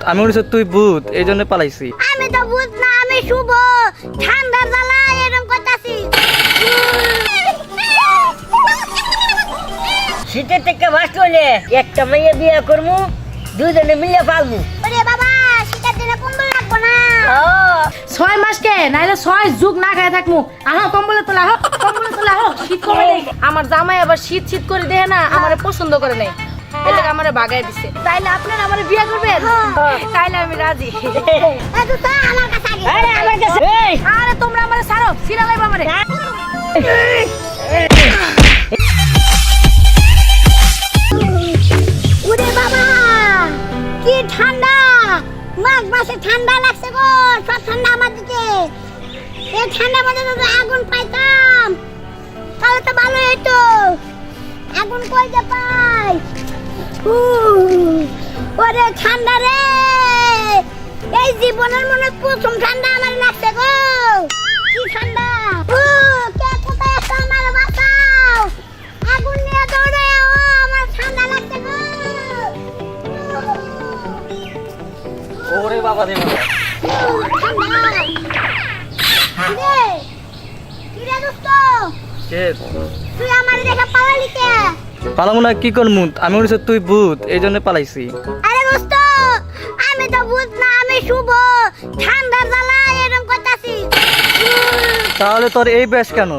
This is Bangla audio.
আমি বলছি তুই ভূত, এই জন্য পালাইছি। আমি তো ভূত না, আমি শুভ। ঠান্ডা জ্বালা এরকম করতাছি। শীতের থেকে বাঁচতে হলে একটা মেয়ে বিয়ে করবো, দুজনে মিলে পালবো। ওরে বাবা, শীতের দিনে কম্বল রাখবো না। 6 মাস কে নাইলে 6 যুগ না খায় থাকমু। আহ কম্বলে তোলা হোক, কম্বলে তোলা হোক, শীত কমে নেই। আমার জামাই আবার শীত শীত করে দেয় না, আমারে পছন্দ করে নাই, এলে আমারে বাগায় দিছে। তাইলে আপনারা আমারে বিয়ে করবেন? তাইলে আমি রাজি। এত তো আমার কাছে আগে। আরে আমার কাছে এই আরে তোমরা আমারে ছাড়ো, সিরা লাইবা আমারে। ওরে বাবা, কি ঠান্ডা! মাঘ মাসে ঠান্ডা লাগছে গো, সব ঠান্ডা আমার দিকে। এই ঠান্ডার মধ্যে যদি আগুন পাইতাম তাহলে তো ভালো হতো। আগুন কই যে পাই? ওরে ঠান্ডা রে, এই জীবনের মনে প্রথম ঠান্ডা আমার লাগছে গো। কি ঠান্ডা! কে কোথায় আছো? আমার বাঁচাও! আগুন নিয়ে দৌড়ে ও, আমার ঠান্ডা লাগছে গো। ওরে বাবা রে বাবা। ঠান্ডা! কিরে? কিরে দোস্ত? কে? তুই আমার দেখে পালালি কে? পালামু না কি করমু? আমি বলছি তুই ভূত, এই জন্য পালাইছি। আরে দোস্ত, আমি তো ভূত না, আমি শুভ। ঠান্ডা জ্বালা এরকম করতাছি। তাহলে তোর এই বেশ কেন?